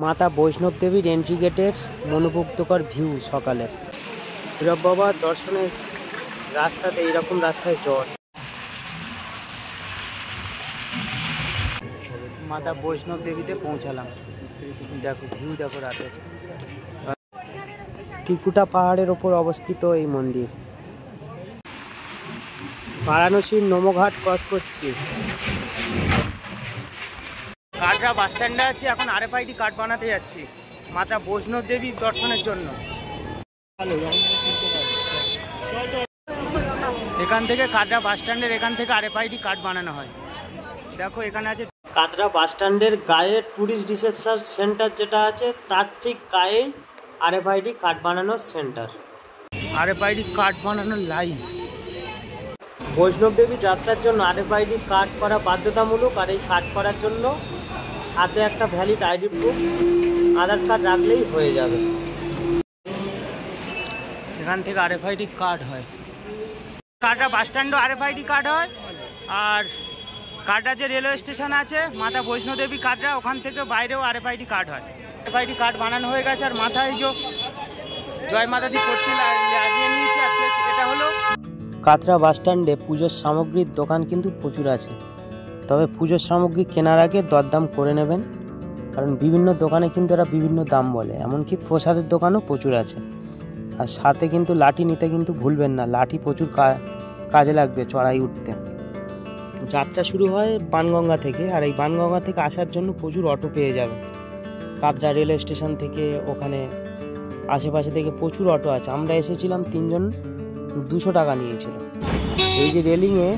মাতা বৈষ্ণব দেবীর এন্ট্রি গেটের মনোমুগ্ধকর ভিউ সকালের। ভৈরব বাবার দর্শনের রাস্তাতে এইরকম রাস্তায় জল। মাতা বৈষ্ণব দেবীতে পৌঁছালাম। দেখো ভিউ, দেখো রাতের। ত্রিকুটা পাহাড়ের ওপর অবস্থিত এই মন্দির। বারাণসীর নোমঘাট ক্রস করছি। কাটরা বাস স্ট্যান্ডে আছি, এখন RFID কার্ড বানাতে যাচ্ছি মাতা বৈষ্ণব দেবীর দর্শনের জন্য। এখান থেকে কাটরা বাস স্ট্যান্ডের এখান থেকে RFID কার্ড বানানো হয়। দেখো এখানে আছে কাটরা বাস স্ট্যান্ডের গায়ে ট্যুরিস্ট রিসেপশন সেন্টার যেটা আছে, তার ঠিক গায়ে RFID কার্ড বানানোর সেন্টার। RFID কার্ড বানানোর লাইন। বৈষ্ণব দেবী যাত্রার জন্য RFID কার্ড করা বাধ্যতামূলক। আর এই কার্ড করার জন্য সাথে একটা ভ্যালিড ID প্রুফ, আধার কার্ড রাখলেই হয়ে যাবে। এখান থেকে RFID কার্ড হয়। কাটরা বাস স্ট্যান্ডও RFID কার্ড হয়। আর কাটরা যে রেলওয়ে স্টেশন আছে মাতা বৈষ্ণব দেবী কাটরা, ওখান থেকে বাইরেও RFID কার্ড হয়। RFID কার্ড বানানো হয়ে গেছে। আর মাথায় যে জয় মাতা দি করতে লাগিয়ে নিয়েছে। এটা হলো কাটরা বাস স্ট্যান্ডে পুজোর সামগ্রীর দোকান কিন্তু প্রচুর আছে। তবে পুজোর সামগ্রী কেনার আগে দরদাম করে নেবেন, কারণ বিভিন্ন দোকানে কিন্তু এরা বিভিন্ন দাম বলে। এমনকি প্রসাদের দোকানও প্রচুর আছে। আর সাথে কিন্তু লাঠি নিতে কিন্তু ভুলবেন না, লাঠি প্রচুর কাজে লাগবে চড়াই উঠতে। যাত্রা শুরু হয় বানগঙ্গা থেকে। আর এই বানগঙ্গা থেকে আসার জন্য প্রচুর অটো পেয়ে যাবে। কাটরা রেলওয়ে স্টেশন থেকে ওখানে আশেপাশে থেকে প্রচুর অটো আছে। আমরা এসেছিলাম 3 জন, 200 টাকা নিয়েছিল। এই যে রেলিংয়ে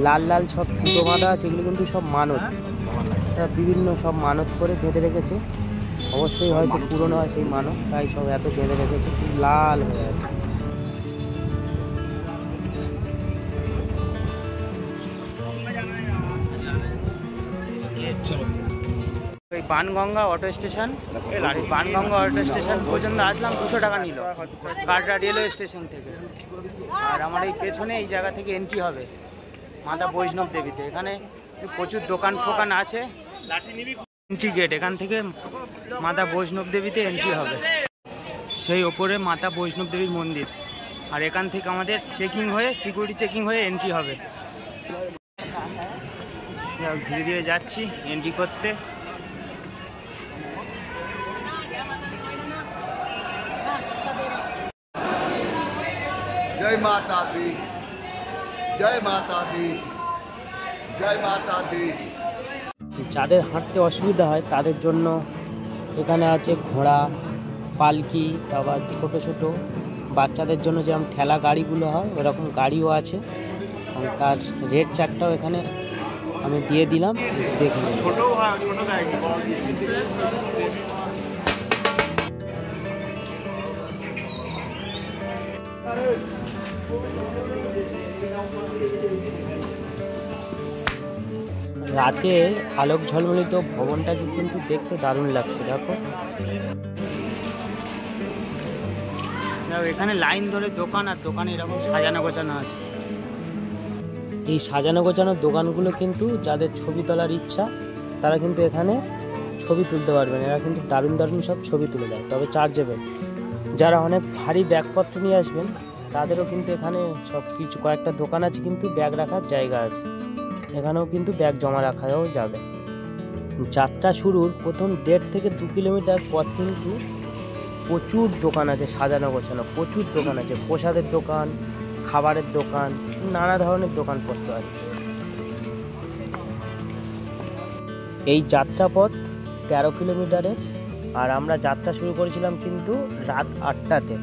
লাল লাল সব সুতো বাঁধা আছে, এগুলো কিন্তু সব মানত। বিভিন্ন সব মানত করে বেঁধে রেখেছে। অবশ্যই হয়তো পুরনো হয় সেই মানত, তাই সব এত বেঁধে রেখেছে, খুব লাল হয়ে আছে। এই Banganga auto station, Banganga auto station পর্যন্ত আসলাম, 200 টাকা নিল কাটরা রেলওয়ে স্টেশন থেকে। আর আমার এই পেছনে এই জায়গা থেকে এন্ট্রি হবে মাতা বৈষ্ণব দেবীতে। এখানে প্রচুর দোকান ফোকান আছে। এন্ট্রি গেট, এখান থেকে মাতা বৈষ্ণব দেবীতে এন্ট্রি হবে। সেই ওপরে মাতা বৈষ্ণব দেবীর মন্দির। আর এখান থেকে আমাদের চেকিং হয়ে, সিকিউরিটি চেকিং হয়ে এন্ট্রি হবে। ধীরে ধীরে যাচ্ছি এন্ট্রি করতে। जय माता दी, जय माता दी, जय माता दी। যাদের হাঁটতে অসুবিধা হয় তাদের জন্য এখানে আছে ঘোড়া, পালকি, তারপর ছোট ছোট বাচ্চাদের জন্য যেরকম ঠেলা গাড়িগুলো হয় ওরকম গাড়িও আছে। তার রেড চার্টটাও এখানে আমি দিয়ে দিলাম, দেখে নিন। রাতে আলোক ঝলমলিত ভবনটাকে কিন্তু দেখতে দারুণ লাগছে। দেখো এখানে লাইন ধরে দোকান, আর দোকানে এরকম সাজানো গোছানো আছে। এই সাজানো গোছানো দোকানগুলো কিন্তু যাদের ছবি তোলার ইচ্ছা তারা কিন্তু এখানে ছবি তুলতে পারবেন। এরা কিন্তু দারুণ দারুণ সব ছবি তুলে দেয়, তবে চার্জেবল। যারা অনেক ভারী ব্যাগপত্র নিয়ে আসবেন তাদেরও কিন্তু এখানে সব কিছু কয়েকটা দোকান আছে, কিন্তু ব্যাগ রাখার জায়গা আছে। এখানেও কিন্তু ব্যাগ জমা রাখাও যাবে। যাত্রা শুরুর প্রথম 1.5 থেকে 2 কিলোমিটার পর কিন্তু প্রচুর দোকান আছে সাজানো গোছানো, প্রচুর দোকান আছে। প্রসাদের দোকান, খাবারের দোকান, নানা ধরনের দোকানপত্র আছে। এই যাত্রাপথ 13 কিলোমিটারের। আর আমরা যাত্রা শুরু করেছিলাম কিন্তু রাত 8টাতে।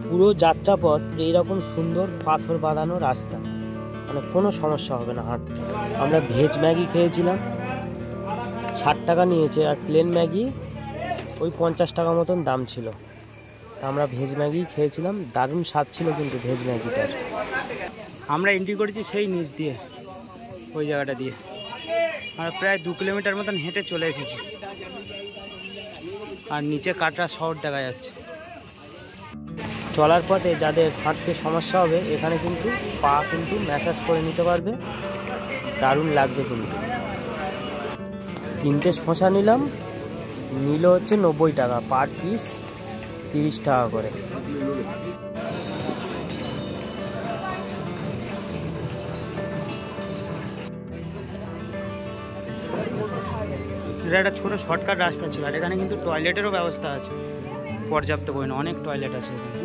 পুরো যাত্রাপথ এইরকম সুন্দর পাথর বাঁধানো রাস্তা, মানে কোনো সমস্যা হবে না হাঁটতে। আমরা ভেজ ম্যাগি খেয়েছিলাম, 60 টাকা নিয়েছে। আর প্লেন ম্যাগি ওই 50 টাকা মতন দাম ছিল। তা আমরা ভেজ ম্যাগি খেয়েছিলাম, দারুণ স্বাদ ছিল কিন্তু ভেজ ম্যাগিটার। আমরা এন্ট্রি করেছি সেই নিচ দিয়ে, ওই জায়গাটা দিয়ে। আমরা প্রায় 2 কিলোমিটার মতন হেঁটে চলে এসেছি। আর নিচে কাটরা শহর দেখা যাচ্ছে। চলার পথে যাদের হাঁটতে সমস্যা হবে এখানে কিন্তু পা কিন্তু ম্যাসাজ করে নিতে পারবে, দারুণ লাগবে কিন্তু। 3টে শশা নিলাম, নিল হচ্ছে 90 টাকা, পার পিস 30 টাকা করে। এটা একটা ছোটো শর্টকাট রাস্তা ছিল, আর এখানে কিন্তু টয়লেটেরও ব্যবস্থা আছে পর্যাপ্ত পরিমাণে, অনেক টয়লেট আছে এখানে।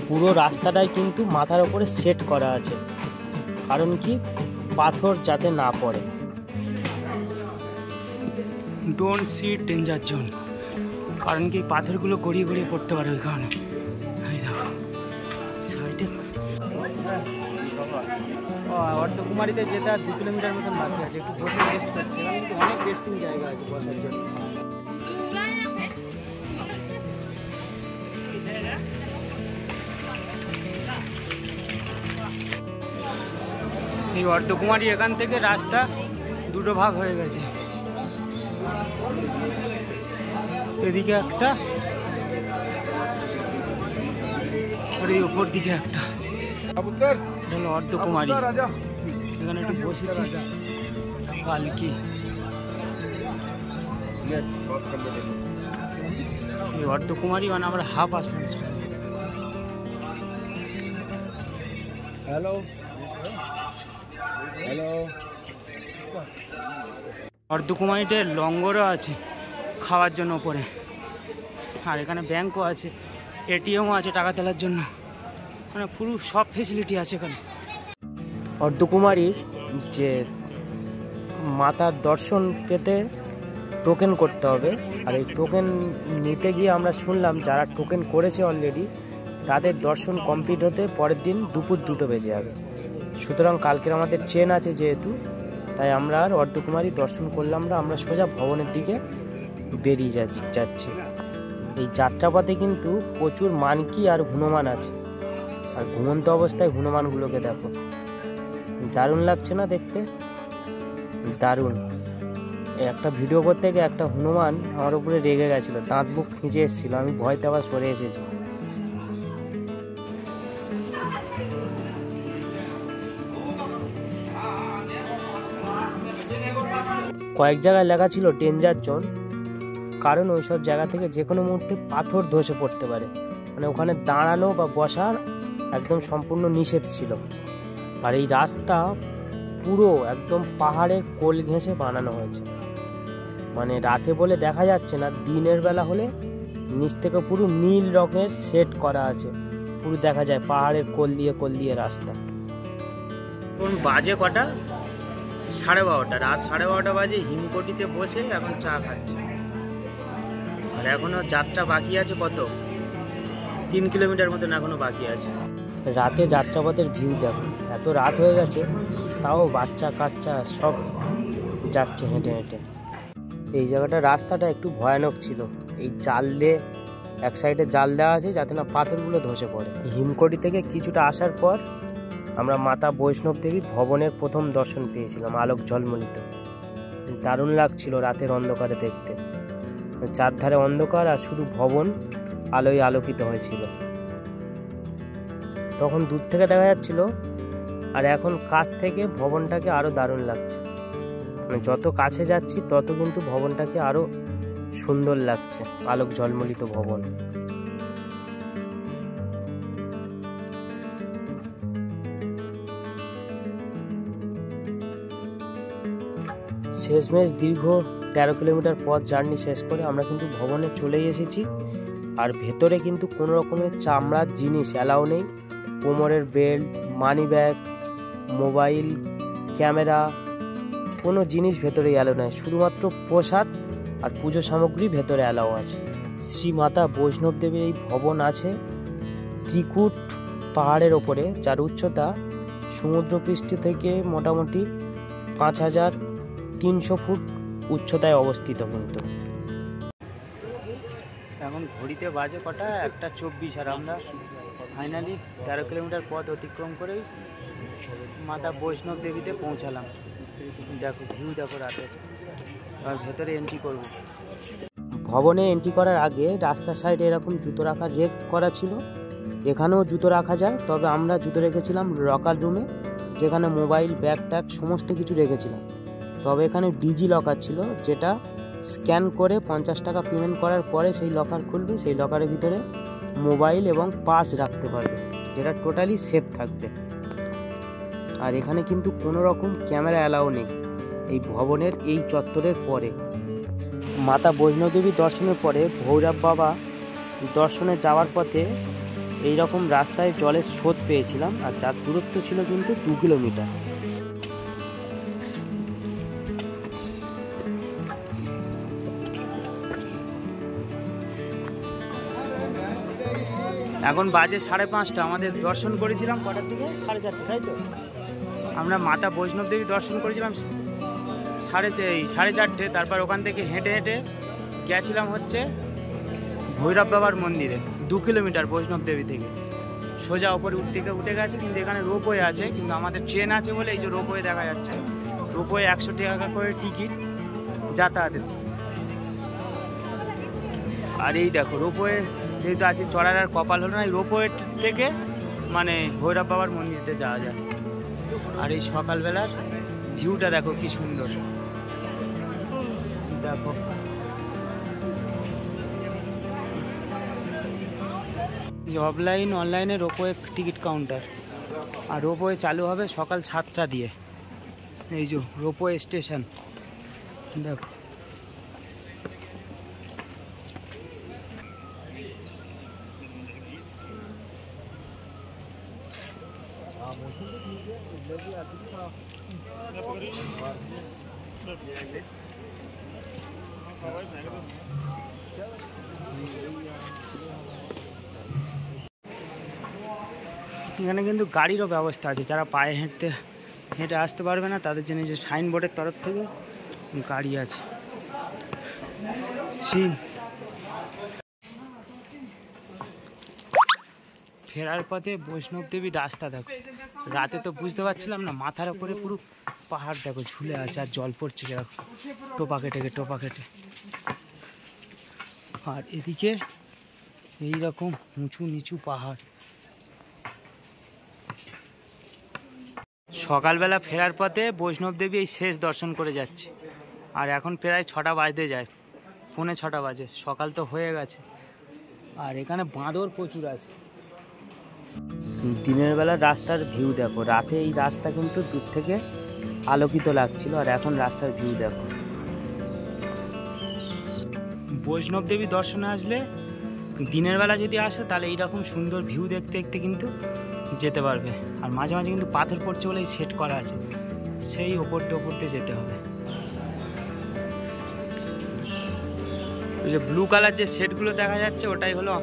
পুরো রাস্তাটাই কিন্তু মাথার ওপরে সেট করা আছে, কারণ কি পাথর যাতে না পড়ে। ডোন্ট সি ডেঞ্জার জোন, কারণ কি পাথরগুলো গড়িয়ে গড়িয়ে পড়তে পারে ওই কারণে। এই দেখো সাইডে অর্ধকুমারীতে যেতে আর 2 কিলোমিটার মতন বাকি আছে, একটু বসে রেস্ট করছে, কিন্তু অনেক রেস্টিং জায়গা আছে বসার জন্য। এই অর্ধকুমারী এখান থেকে রাস্তা দুটো ভাগ হয়ে গেছে, এদিকে একটা আর এই উপর দিকে একটা। এটা হলো অর্ধকুমারী, এখানে একটু বসেছি কালকে। এই অর্ধকুমারী মানে আমরা হাফ আসলাম। Hello hello. অর্ধকুমারীতে লঙ্গরও আছে খাওয়ার জন্য ওপরে, আর এখানে ব্যাংকও আছে, এটিএমও আছে টাকা তোলার জন্য, মানে পুরো সব ফেসিলিটি আছে এখানে। অর্ধকুমারীর যে মাতার দর্শন পেতে টোকেন করতে হবে, আর এই টোকেন নিতে গিয়ে আমরা শুনলাম যারা টোকেন করেছে অলরেডি তাদের দর্শন কমপ্লিট হতে পরের দিন দুপুর 2টো বেজে যাবে। সুতরাং কালকের আমাদের ট্রেন আছে যেহেতু, তাই আমরা আর অর্ধকুমারী দর্শন করলাম না, আমরা সোজা ভবনের দিকে বেরিয়ে যাচ্ছি। এই যাত্রাপথে কিন্তু প্রচুর মানকি আর হনুমান আছে, আর ঘুমন্ত অবস্থায় হনুমানগুলোকে দেখো, দারুণ লাগছে না দেখতে? দারুণ। একটা ভিডিও করতে গিয়ে একটা হনুমান আমার উপরে রেগে গেছিলো, দাঁত মুখ খিঁচে এসেছিলো, আমি ভয়তে আবার সরে এসেছি। কয়েক জায়গায় লেখা ছিল ডেঞ্জার জোন, কারণ ওইসব জায়গা থেকে যে কোনো মুহূর্তে পাথর ধসে পড়তে পারে, মানে ওখানে দাঁড়ানো বা বসার একদম সম্পূর্ণ নিষেধ ছিল। আর এই রাস্তা পুরো একদম পাহাড়ের কোল ঘেঁষে বানানো হয়েছে, মানে রাতে বলে দেখা যাচ্ছে না, দিনের বেলা হলে নিচ থেকে পুরো নীল রঙের সেট করা আছে, পুরো দেখা যায় পাহাড়ের কোল দিয়ে রাস্তা। কোন বাজে কটা? 12:30, রাত 12:30 বাজে। হিমকটিতে বসে এখন চা খাচ্ছে, আর এখনো যাত্রা বাকি আছে কত, 3 কিলোমিটার মতন এখনো বাকি আছে। রাতে যাত্রাপথের ভিউ দেখো, এত রাত হয়ে গেছে তাও বাচ্চা কাচ্চা সব যাচ্ছে হেঁটে হেঁটে। এই জায়গাটা রাস্তাটা একটু ভয়ানক ছিল, এই জাল দিয়ে এক সাইডে জাল দেওয়া আছে যাতে না পাথরগুলো ধসে পড়ে। হিমকটি থেকে কিছুটা আসার পর আমরা মাতা বৈষ্ণব দেবী ভবনের প্রথম দর্শন পেয়েছিলাম, আলোক ঝলমলিত, দারুণ লাগছিল রাতের অন্ধকারে দেখতে। চারধারে অন্ধকার আর শুধু ভবন আলোয় আলোকিত হয়েছিল, তখন দূর থেকে দেখা যাচ্ছিল, আর এখন কাছ থেকে ভবনটাকে আরও দারুণ লাগছে। মানে যত কাছে যাচ্ছি তত কিন্তু ভবনটাকে আরও সুন্দর লাগছে, আলোক ঝলমলিত ভবন। শেষমেশ দীর্ঘ 13 কিলোমিটার পথ জার্নি শেষ করে আমরা কিন্তু ভবনে চলেই এসেছি। আর ভেতরে কিন্তু কোনো রকমের চামড়ার জিনিস অ্যালাউ নেই, কোমরের belt, money bag, mobile, camera, কোনো জিনিস ভেতরে অ্যালাউ নেই, শুধুমাত্র প্রসাদ আর পুজো সামগ্রী ভেতরে অ্যালাউ আছে। শ্রীমাতা বৈষ্ণব দেবীর এই ভবন আছে ত্রিকুট পাহাড়ের ওপরে, যার উচ্চতা সমুদ্রপৃষ্ঠ থেকে মোটামুটি 5300 ফুট উচ্চতায় অবস্থিত। কিন্তু এখন ঘড়িতে বাজে কটা, 1:24, আর আমরা ফাইনালি 13 কিলোমিটার পথ অতিক্রম করেই মাতা বৈষ্ণব দেবীতে পৌঁছালাম। দেখো ভিউ দেখো রাতের। এবার ভেতরে এন্ট্রি করব। ভবনে এন্ট্রি করার আগে রাস্তার সাইডে এরকম জুতো রাখার রেক করা ছিল, এখানেও জুতো রাখা যায়, তবে আমরা জুতো রেখেছিলাম লকার রুমে, যেখানে মোবাইল, ব্যাগ ট্যাগ সমস্ত কিছু রেখেছিলাম। তবে এখানে ডিজি লকার ছিল, যেটা স্ক্যান করে 50 টাকা পেমেন্ট করার পরে সেই লকার খুলবে, সেই লকারের ভিতরে মোবাইল এবং পার্স রাখতে পারবে, যেটা টোটালি সেফ থাকবে। আর এখানে কিন্তু কোনো রকম ক্যামেরা অ্যালাউ নেই এই ভবনের এই চত্বরের পরে। মাতা বৈষ্ণোদেবী দর্শনের পরে ভৈরব বাবা দর্শনে যাওয়ার পথে এই রকম রাস্তায় জলের স্রোত পেয়েছিলাম, আর যার দূরত্ব ছিল কিন্তু 2 কিলোমিটার। এখন বাজে 5:30। আমাদের দর্শন করেছিলাম কটার দিকে? 4:30, তাই তো? আমরা মাতা বৈষ্ণব দেবী দর্শন করেছিলাম 4:30। তারপর ওখান থেকে হেঁটে হেঁটে গেছিলাম হচ্ছে ভৈরব বাবার মন্দিরে, 2 কিলোমিটার বৈষ্ণব দেবী থেকে। সোজা ওপরে উঠে গেছে, কিন্তু এখানে রোপওয়ে আছে, কিন্তু আমাদের ট্রেন আছে বলে এই যে রোপওয়ে দেখা যাচ্ছে। রোপওয়ে 100 টাকা করে টিকিট যাতায়াতের। আর এই দেখো রোপওয়ে যেহেতু আছে, চড়ার আর কপাল হলো না, এই রোপওয়ে থেকে মানে ভৈরব বাবার মন্দিরতে যাওয়া যায়। আর এই সকালবেলার ভিউটা দেখো কি সুন্দর, দেখো। অফলাইন অনলাইনে রোপওয়ে টিকিট কাউন্টার, আর রোপওয়ে চালু হবে সকাল 7টা দিয়ে। এই যে রোপওয়ে স্টেশন দেখো। এখানে কিন্তু গাড়িরও ব্যবস্থা আছে, যারা পায়ে হেঁটে আসতে পারবে না তাদের জন্য যে সাইনবোর্ডের তরফ থেকে গাড়ি আছে। ফেরার পথে বৈষ্ণব দেবীর রাস্তা দেখো। রাতে তো বুঝতে পারছিলাম না, মাথার উপরে পুরো পাহাড় দেখো ঝুলে আছে, আর জল পড়ছে দেখো টোপা কেটে। আর এদিকে এইরকম উঁচু নিচু পাহাড়। সকালবেলা ফেরার পথে বৈষ্ণব দেবী এই শেষ দর্শন করে যাচ্ছে, আর এখন প্রায় 6টা বাজতে যায়, 6:45 বাজে। সকাল তো হয়ে গেছে, আর এখানে বাঁদর প্রচুর আছে। দিনের বেলা রাস্তার ভিউ দেখো, রাতে এই রাস্তা কিন্তু দূর থেকে আলোকিত লাগছিল, আর এখন রাস্তার ভিউ দেখো। বৈষ্ণব দেবী দর্শনে আসলে দিনের বেলা যদি আসো তাহলে এইরকম সুন্দর ভিউ দেখতে দেখতে কিন্তু যেতে পারবে। আর মাঝে মাঝে কিন্তু পাথর পড়ছে বলে সেট করা আছে, সেই ওপর দিয়ে যেতে হবে। ওই যে ব্লু কালার যে সেটগুলো দেখা যাচ্ছে ওটাই হলো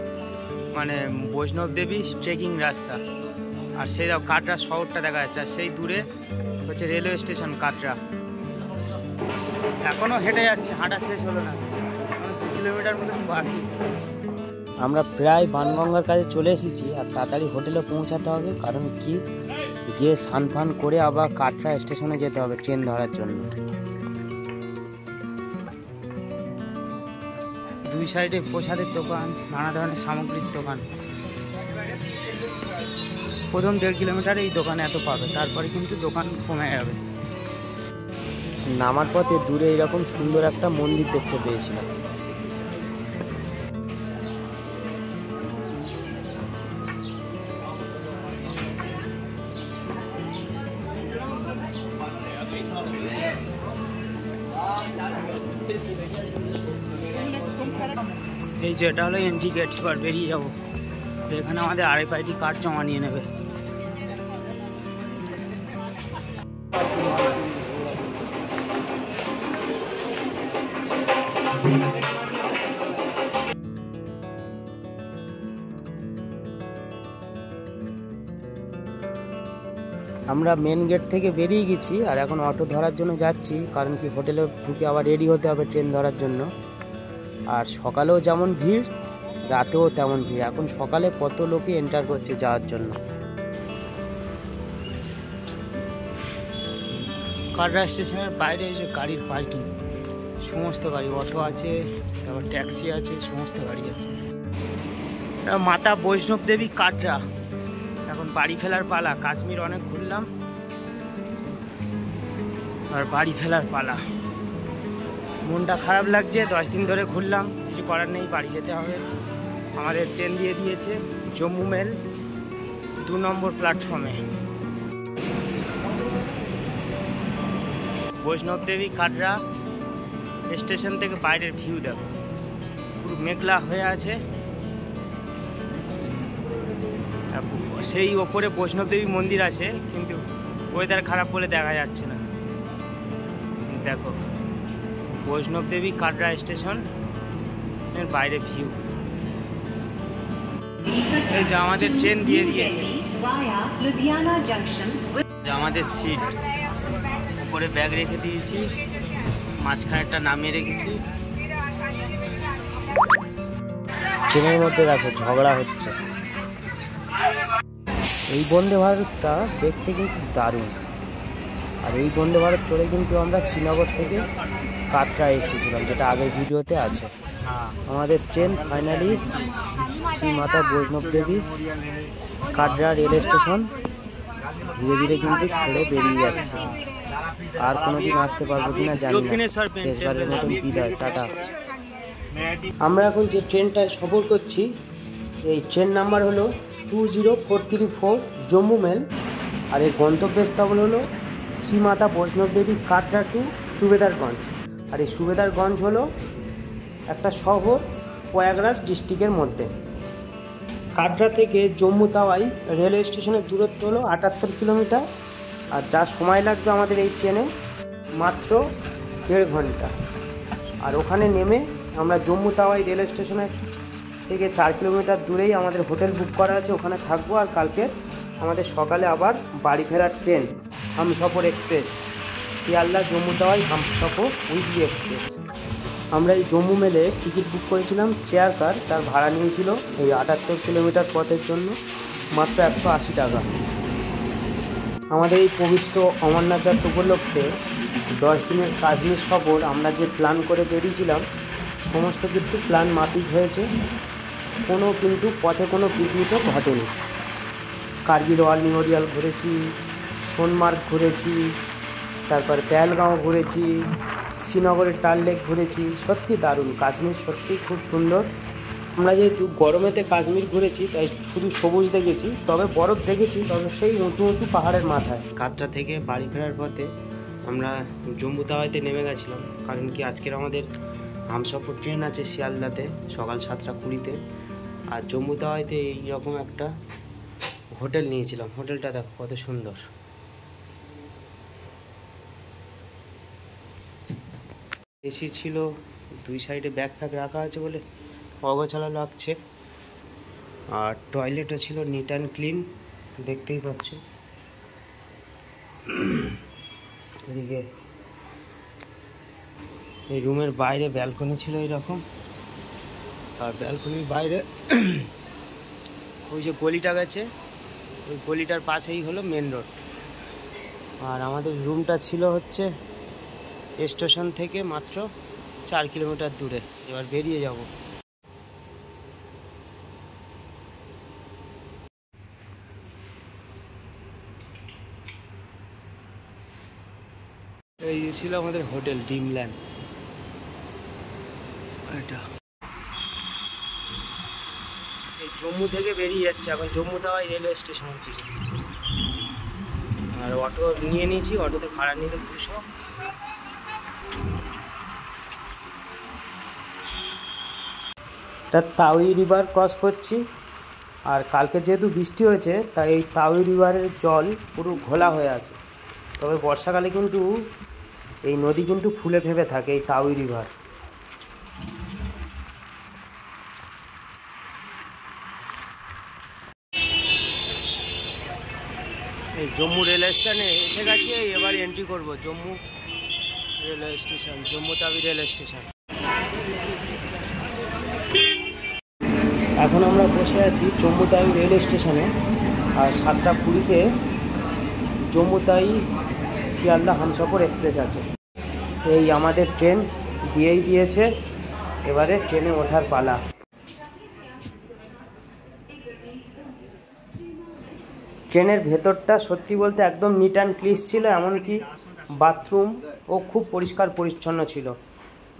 মানে বৈষ্ণব দেবী ট্রেকিং রাস্তা। আর সেই কাটরা শহরটা দেখা যাচ্ছে, আর সেই দূরে হচ্ছে রেলওয়ে স্টেশন কাটরা। এখনও হেঁটে যাচ্ছে, হাঁটা শেষ হলো না, 2 কিলোমিটার মতন বাকি। আমরা প্রায় বানগঙ্গার কাছে চলে এসেছি, আর তাড়াতাড়ি হোটেলে পৌঁছাতে হবে, কারণ কি গিয়ে স্নান করে আবার কাটরা স্টেশনে যেতে হবে ট্রেন ধরার জন্য। দুই সাইডে প্রসাদের দোকান, নানা ধরনের সামগ্রীর দোকান। প্রথম 1.5 কিলোমিটারে এই দোকানে এত পাবে, তারপরে কিন্তু দোকান কমে যাবে। নামার পথে দূরে এরকম সুন্দর একটা মন্দির দেখতে পেয়েছিলাম। এই যে এটা হলো এন্ট্রি গেট, এবার বেরিয়ে যাবো। এখানে আমাদের RFID কার্ড জমা নিয়ে নেবে। আমরা মেন গেট থেকে বেরিয়ে গেছি, আর এখন অটো ধরার জন্য যাচ্ছি, কারণ কি হোটেলে ঢুকে আবার রেডি হতে হবে ট্রেন ধরার জন্য। আর সকালেও যেমন ভিড়, রাতেও তেমন ভিড়। এখন সকালে কত লোকে এন্টার করছে যাওয়ার জন্য। কাটরা স্টেশনের বাইরে এই যে গাড়ির পার্কিং, সমস্ত গাড়ি, অটো আছে, তারপর ট্যাক্সি আছে, সমস্ত গাড়ি আছে। মাতা বৈষ্ণব দেবী কাটরা। এখন বাড়ি ফেরার পালা। কাশ্মীর অনেক ঘুরলাম, আর বাড়ি ফেরার পালা। মনটা খারাপ লাগছে, 10 দিন ধরে ঘুরলাম, কিছু করার নেই, বাড়ি যেতে হবে। আমাদের ট্রেন দিয়ে দিয়েছে জম্মু মেল 2 নম্বর প্ল্যাটফর্মে। বৈষ্ণব দেবী কাটরা স্টেশন থেকে বাইরের ভিউ দেখো, পুরো মেঘলা হয়ে আছে। সেই ওপরে বৈষ্ণব দেবী মন্দির আছে, কিন্তু ওয়েদার খারাপ বলে দেখা যাচ্ছে না। দেখো বৈষ্ণব দেবী কাটরা স্টেশন এর বাইরে ভিউ। এই যে আমাদের ট্রেন দিয়ে দিয়েছে, আমাদের সিট উপরে ব্যাগ রেখে দিয়েছি, মাঝখানেরটা নামিয়ে রেখেছি। ট্রেনের মধ্যে দেখো ঝগড়া হচ্ছে। এই বন্দে ভারতটা দেখতে কিন্তু দারুণ। আর এই বন্দে ভারত চড়ে কিন্তু আমরা শ্রীনগর থেকে কাটরা এসেছিলাম, যেটা আগের ভিডিওতে আছে। আমাদের ট্রেন ফাইনালি শ্রী মাতা বৈষ্ণব দেবী কাটরা রেল স্টেশন ধীরে ধীরে কিন্তু ছেড়ে বেরিয়ে যাচ্ছে। আর কোনোদিন আসতে পারবো কিনা জানি না, শেষবারের মতন বিদায়, টাটা। আমরা এখন যে ট্রেনটায় সফর করছি, এই ট্রেন নাম্বার হলো 20434 জম্মু মেল। আর এর গন্তব্যস্থল হলো শ্রীমাতা বৈষ্ণব দেবী কাটরা টু সুবেদারগঞ্জ। আর এই সুবেদারগঞ্জ হলো একটা শহর প্রয়াগরাজ ডিস্ট্রিক্টের মধ্যে। কাটরা থেকে জম্মু তাওয়াই রেলওয়ে স্টেশনের দূরত্ব হলো 78 কিলোমিটার। আর যা সময় লাগবে আমাদের এই ট্রেনে মাত্র 1.5 ঘন্টা। আর ওখানে নেমে আমরা জম্মু তাওয়াই রেলওয়ে স্টেশনের থেকে 4 কিলোমিটার দূরেই আমাদের হোটেল বুক করা আছে, ওখানে থাকবো। আর কালকে আমাদের সকালে আবার বাড়ি ফেরার train Humsafar express, Sealdah Jammu Tawi Humsafar weekly express. আমরা এই জম্মু মেলে টিকিট বুক করেছিলাম চেয়ার কার, যার ভাড়া নিয়েছিল এই 78 কিলোমিটার পথের জন্য মাত্র 180 টাকা। আমাদের এই পবিত্র অমরনাথ যাত্রা উপলক্ষে 10 দিনের কাশ্মীর সফর আমরা যে প্ল্যান করে বেরিয়েছিলাম, সমস্ত কিন্তু প্ল্যান মাফিক হয়েছে। কোনো কিন্তু পথে কোনো বিঘ্নিত ঘটেনি। কার্গিল ওয়ার মেমোরিয়াল ঘুরেছি, সোনমার্গ ঘুরেছি, তারপর পেহেলগাঁও ঘুরেছি, শ্রীনগরের ডাল লেক ঘুরেছি। সত্যি দারুণ, কাশ্মীর সত্যি খুব সুন্দর। আমরা যেহেতু গরমেতে কাশ্মীর ঘুরেছি, তাই শুধু সবুজ দেখেছি, তবে বরফ দেখেছি, তবে সেই উঁচু উঁচু পাহাড়ের মাথায়। কাটরা থেকে বাড়ি ফেরার পথে আমরা জম্মু তাওয়াইতে নেমে গেছিলাম, কারণ কি আজকের আমাদের হামসফর ট্রেন আছে শিয়ালদাতে সকাল 7:20-তে। আর জম্মু তাওয়াইতে এইরকম একটা হোটেল নিয়েছিলাম। হোটেলটা দেখো কত সুন্দর। এসি ছিল, 2 সাইডে ব্যাগ ফ্যাগ রাখা আছে বলে অগোছালো লাগছে। আর টয়লেটও ছিল নিট অ্যান্ড ক্লিন, দেখতেই পাচ্ছ। এদিকে এই রুমের বাইরে ব্যালকনি ছিল এইরকম। আর ব্যালকনির বাইরে ওই যে গলিটা গেছে, ওই গলিটার পাশেই হলো মেন রোড। আর আমাদের রুমটা ছিল হচ্ছে স্টেশন থেকে মাত্র 4 কিলোমিটার দূরে। এবার বেরিয়ে যাব। এই ছিল আমাদের হোটেল ড্রিমল্যান্ড। এটা এই জম্মু থেকে বেরিয়ে যাচ্ছে এখন জম্মু তাওয়াই রেলওয়ে স্টেশন থেকে। আর অটো নিয়ে নিয়েছি, অটোতে ভাড়া নিলে 200। এটা তাওই রিভার ক্রস করছি। আর কালকে যেহেতু বৃষ্টি হয়েছে, তাই এই তাওই রিভারের জল পুরো ঘোলা হয়ে আছে। তবে বর্ষাকালে কিন্তু এই নদী কিন্তু ফুলে ফেঁপে থাকে, এই তাওই রিভার। এই জম্মু রেলওয়ে স্টেশনে এসে গেছি, এবার এন্ট্রি করব Jammu railway station, Jammu Tawi railway station. এখন আমরা বসে আছি জম্মু তাওই রেলওয়ে স্টেশনে। আর 7:20-তে জম্মু তাওই শিয়ালদা হামসফর এক্সপ্রেস আছে। এই আমাদের ট্রেন দিয়েই দিয়েছে, এবারে ট্রেনে ওঠার পালা। ট্রেনের ভেতরটা সত্যি বলতে একদম নিট অ্যান্ড ক্লিন ছিল, এমনকি বাথরুম ও খুব পরিষ্কার পরিচ্ছন্ন ছিল।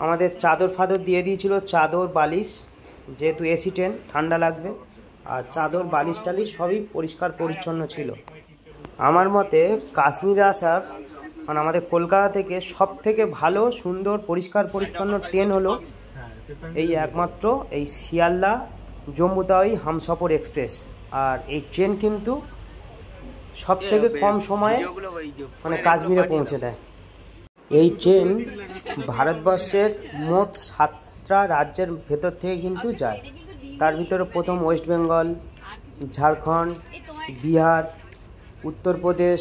আমাদের চাদর ফাদর দিয়ে দিয়েছিল, চাদর বালিশ, যেহেতু এসি ট্রেন ঠান্ডা লাগবে, আর চাদর বালিশ টালিশ সবই পরিষ্কার পরিচ্ছন্ন ছিল। আমার মতে কাশ্মীরে আসার মানে আমাদের কলকাতা থেকে সব থেকে ভালো সুন্দর পরিষ্কার পরিচ্ছন্ন ট্রেন হলো এই একমাত্র এই শিয়ালদা জম্মু তাওয়াই হামসফর এক্সপ্রেস। আর এই ট্রেন কিন্তু সব থেকে কম সময়ে মানে কাশ্মীরে পৌঁছে দেয়। এই ট্রেন ভারতবর্ষের মোট 7টা রাজ্যের ভেতর থেকে কিন্তু যায়। তার ভিতরে প্রথম ওয়েস্ট বেঙ্গল, ঝাড়খণ্ড, বিহার, উত্তরপ্রদেশ,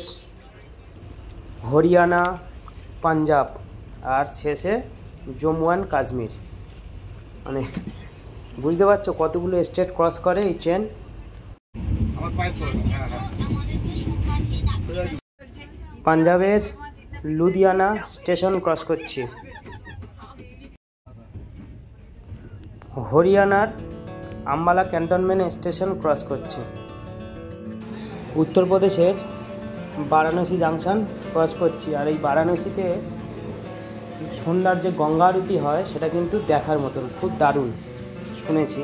হরিয়ানা, পাঞ্জাব, আর শেষে জম্মু অ্যান্ড কাশ্মীর। মানে বুঝতে পারছো কতগুলো স্টেট ক্রস করে এই ট্রেন। পাঞ্জাবের লুধিয়ানা স্টেশন ক্রস করছি, হরিয়ানার আম্বালা ক্যান্টনমেন্ট স্টেশন ক্রস করছি, উত্তরপ্রদেশের বারাণসী জাংশন ক্রস করছি। আর এই বারাণসীতে সন্ধ্যার যে গঙ্গা আরতি হয় সেটা কিন্তু দেখার মতন, খুব দারুণ শুনেছি।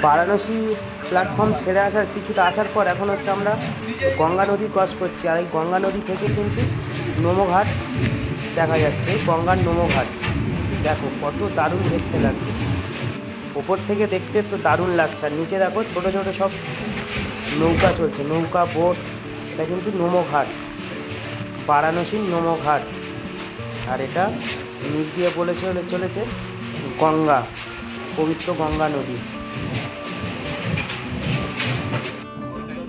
বারাণসী প্ল্যাটফর্ম ছেড়ে আসার কিছুটা আসার পর এখন হচ্ছে আমরা গঙ্গা নদী ক্রস করছি। আর এই গঙ্গা নদী থেকে কিন্তু নোমঘাট দেখা যাচ্ছে, গঙ্গার নোমঘাট। দেখো কত দারুণ দেখতে লাগছে, ওপর থেকে দেখতে তো দারুণ লাগছে। আর নিচে দেখো ছোট ছোট সব নৌকা চলছে, নৌকা বোট। এটা কিন্তু নোমঘাট, বারাণসীর নোমঘাট। আর এটা নিচ দিয়ে চলেছে গঙ্গা, পবিত্র গঙ্গা নদী।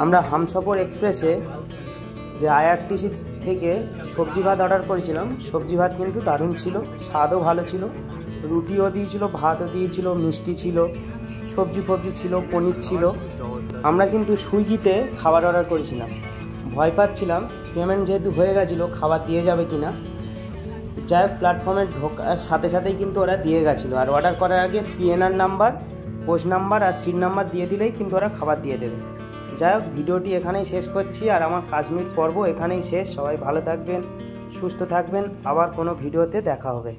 আমরা হামসফর এক্সপ্রেসে যে আইআরটিসি থেকে সবজি ভাত অর্ডার করেছিলাম, সবজি ভাত কিন্তু দারুণ ছিল, স্বাদও ভালো ছিল, রুটিও দিয়েছিল, ভাতও দিয়েছিল, মিষ্টি ছিল, সবজি ফবজি ছিল, পনির ছিল। আমরা কিন্তু সুইগিতে খাবার অর্ডার করেছিলাম, ভয় পাচ্ছিলাম পেমেন্ট যেহেতু হয়ে গেছিলো খাবার দিয়ে যাবে কি না। যাই হোক প্ল্যাটফর্মে ঢোকার সাথে সাথেই কিন্তু ওরা দিয়ে গেছিলো। আর অর্ডার করার আগে পিএনআর নাম্বার, পোস্ট নাম্বার আর সিট নাম্বার দিয়ে দিলেই কিন্তু ওরা খাবার দিয়ে দেবে। যাই হোক ভিডিওটি এখানেই শেষ করছি, আর আমার কাশ্মীর পর্ব এখানেই শেষ। সবাই ভালো থাকবেন, সুস্থ থাকবেন, আবার কোনো ভিডিওতে দেখা হবে।